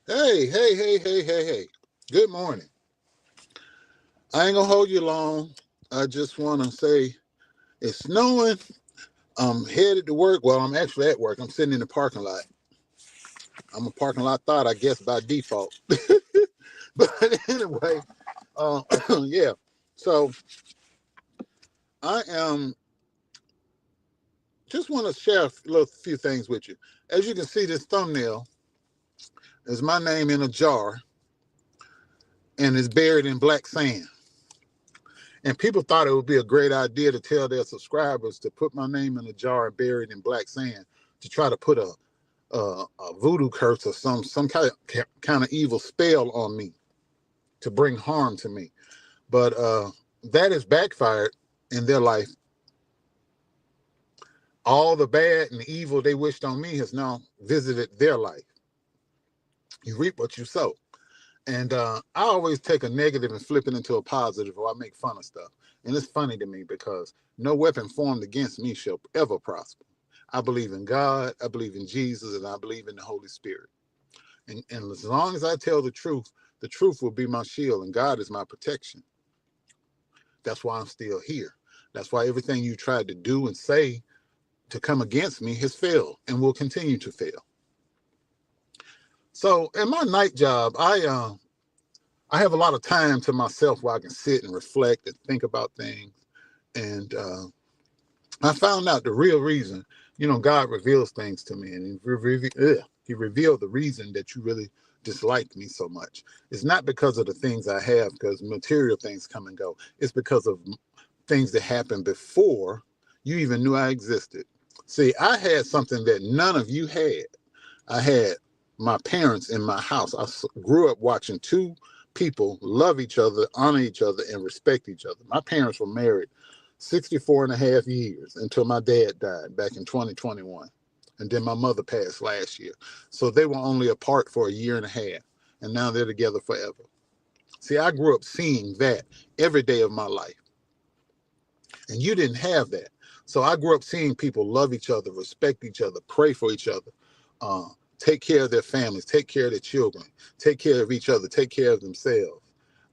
Hey, hey, hey, hey, hey, hey. Good morning. I ain't gonna hold you long. I just wanna say it's snowing. I'm headed to work. Well, I'm actually at work. I'm sitting in the parking lot. I'm a parking lot thought, I guess, by default. But anyway, uh, yeah. So I am just want to share a little few things with you. As you can see, this thumbnail is my name in a jar and it's buried in black sand. And people thought it would be a great idea to tell their subscribers to put my name in a jar and bury it in black sand to try to put a voodoo curse or some kind of evil spell on me to bring harm to me. But that has backfired in their life. All the bad and evil they wished on me has now visited their life. You reap what you sow. And I always take a negative and flip it into a positive, or I make fun of stuff. And it's funny to me because no weapon formed against me shall ever prosper. I believe in God, I believe in Jesus, and I believe in the Holy Spirit. And as long as I tell the truth will be my shield, and God is my protection. That's why I'm still here. That's why everything you tried to do and say to come against me has failed and will continue to fail. So, in my night job, I have a lot of time to myself where I can sit and reflect and think about things. And I found out the real reason, God reveals things to me, and he revealed the reason that you really dislike me so much. It's not because of the things I have, because material things come and go. It's because of things that happened before you even knew I existed. See, I had something that none of you had. I had my parents in my house. I grew up watching two people love each other, honor each other, and respect each other. My parents were married 64 and a half years until my dad died back in 2021. And then my mother passed last year. So they were only apart for a year and a half. And now they're together forever. See, I grew up seeing that every day of my life. And you didn't have that. So I grew up seeing people love each other, respect each other, pray for each other, uh, take care of their families, take care of their children, take care of each other, take care of themselves.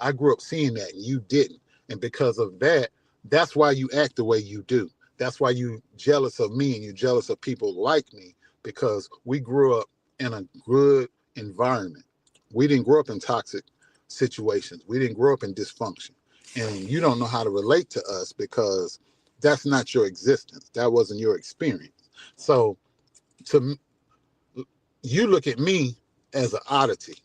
I grew up seeing that and you didn't. And because of that, that's why you act the way you do. That's why you jealous of me and you're jealous of people like me, because we grew up in a good environment. We didn't grow up in toxic situations. We didn't grow up in dysfunction. And you don't know how to relate to us because that's not your existence. That wasn't your experience. So to you look at me as an oddity.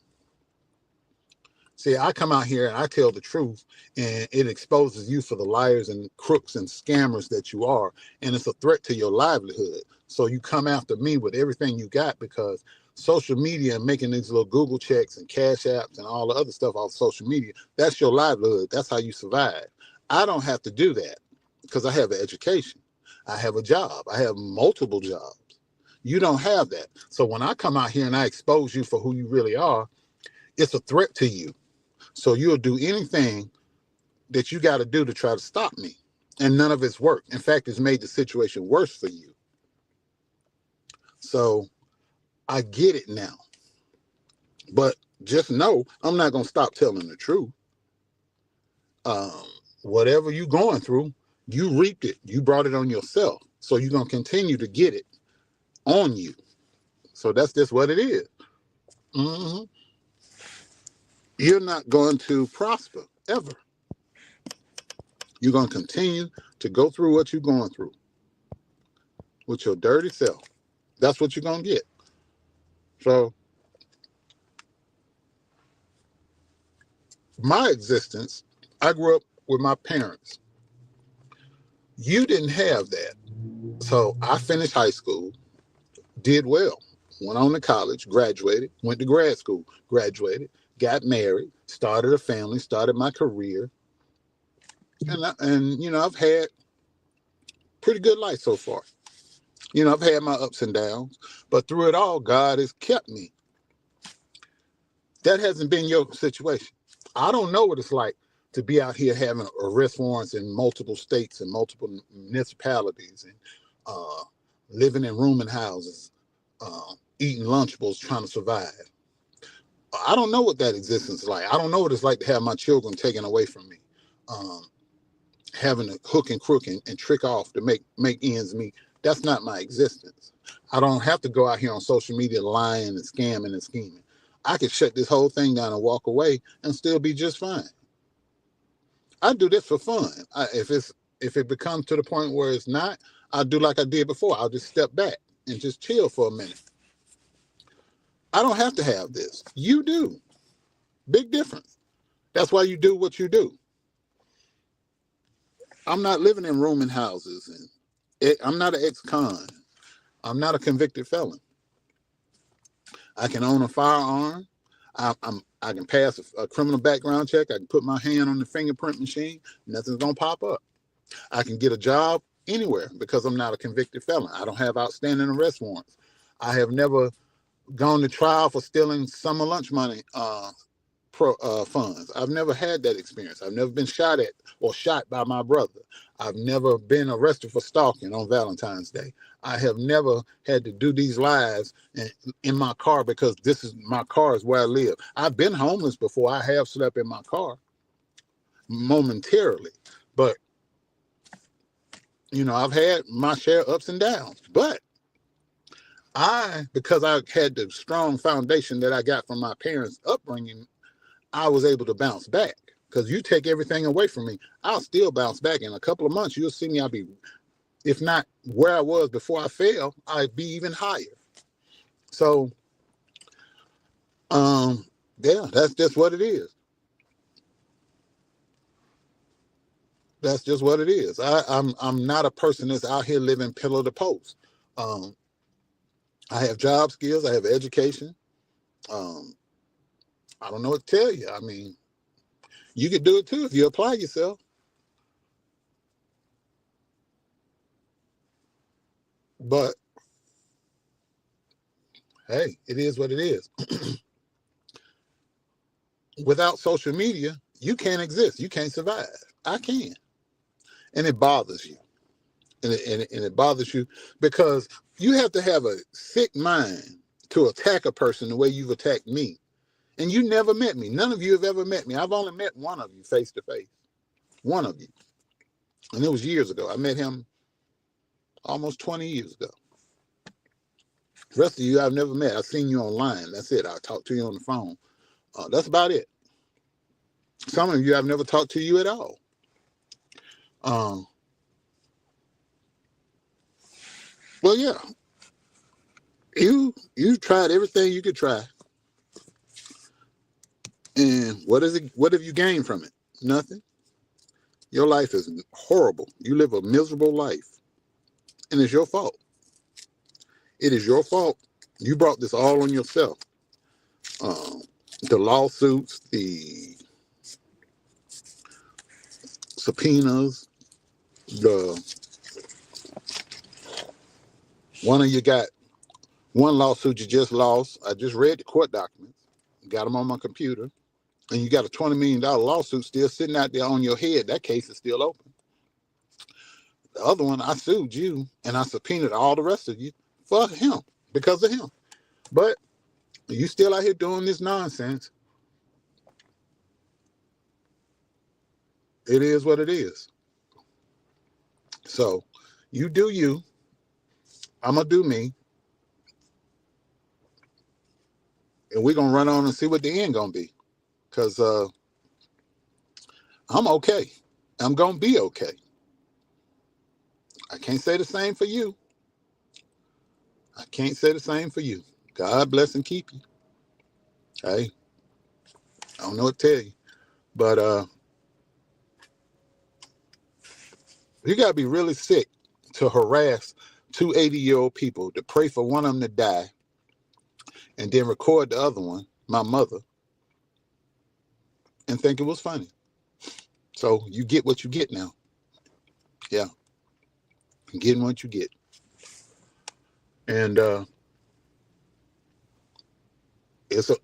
See, I come out here and I tell the truth, and it exposes you for the liars and crooks and scammers that you are, and it's a threat to your livelihood. So you come after me with everything you got because social media and making these little Google checks and cash apps and all the other stuff off social media, that's your livelihood. That's how you survive. I don't have to do that because I have an education. I have a job. I have multiple jobs. You don't have that. So when I come out here and I expose you for who you really are, it's a threat to you. So you'll do anything that you got to do to try to stop me. And none of it's worked. In fact, it's made the situation worse for you. So I get it now. But just know I'm not going to stop telling the truth. Um, Whatever you're going through, you reaped it. You brought it on yourself. So you're going to continue to get it on you. So that's just what it is. Mm-hmm. You're not going to prosper ever. You're going to continue to go through what you're going through with your dirty self. That's what you're going to get. So my existence, I grew up with my parents. You didn't have that. So I finished high school, did well, went on to college, graduated, went to grad school, graduated, got married, started a family, started my career. And I've had pretty good life so far. I've had my ups and downs, but through it all, God has kept me. That hasn't been your situation. I don't know what it's like to be out here having arrest warrants in multiple states and multiple municipalities and uh, living in rooming houses, eating Lunchables, trying to survive. I don't know what that existence is like. I don't know what it's like to have my children taken away from me, having to hook and crook and trick off to make ends meet. That's not my existence. I don't have to go out here on social media lying and scamming and scheming. I could shut this whole thing down and walk away and still be just fine. I do this for fun. If it becomes to the point where it's not, I'll do like I did before. I'll just step back and just chill for a minute. I don't have to have this. You do. Big difference. That's why you do what you do. I'm not living in rooming houses, and I'm not an ex-con. I'm not a convicted felon. I can own a firearm. I can pass a criminal background check. I can put my hand on the fingerprint machine. Nothing's gonna pop up. I can get a job anywhere because I'm not a convicted felon. I don't have outstanding arrest warrants. I have never gone to trial for stealing summer lunch money funds. I've never had that experience. I've never been shot at or shot by my brother. I've never been arrested for stalking on Valentine's Day. I have never had to do these lives in my car because my car is where I live. I've been homeless before. I have slept in my car momentarily, but I've had my share of ups and downs. But because I had the strong foundation that I got from my parents' upbringing, I was able to bounce back. Because you take everything away from me, I'll still bounce back. In a couple of months, you'll see me. I'll be, if not where I was before I fell, I'd be even higher. So, yeah, that's just what it is. That's just what it is. I'm not a person that's out here living pillar to post. I have job skills. I have education. I don't know what to tell you. I mean, you could do it too if you apply yourself. But hey, it is what it is. Without social media, you can't exist. You can't survive. I can. And it bothers you. And it bothers you because you have to have a sick mind to attack a person the way you've attacked me. And you never met me. None of you have ever met me. I've only met one of you face to face. One of you. And it was years ago. I met him almost 20 years ago. The rest of you I've never met. I've seen you online. That's it. I talked to you on the phone. That's about it. Some of you I've never talked to you at all. Well, yeah. You tried everything you could try. And what have you gained from it? Nothing. Your life is horrible. You live a miserable life. And it's your fault. It is your fault. You brought this all on yourself. The lawsuits, the subpoenas, one lawsuit you just lost. I just read the court documents, got them on my computer, and you got a $20 million lawsuit still sitting out there on your head. That case is still open. The other one, I sued you, and I subpoenaed all the rest of you for him, because of him. But you still out here doing this nonsense. It is what it is. So you do you. I'm going to do me. And we're going to run on and see what the end going to be. Because I'm okay. I'm going to be okay. I can't say the same for you. I can't say the same for you. God bless and keep you. Hey, I don't know what to tell you. But you got to be really sick to harass two 80-year-old people, to pray for one of them to die, and then record the other one, my mother, and think it was funny. So you get what you get now. Yeah. You're getting what you get. And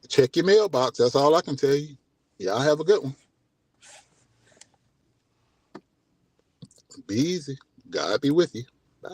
check your mailbox. That's all I can tell you. Y'all have a good one. Be easy. God be with you. Bye.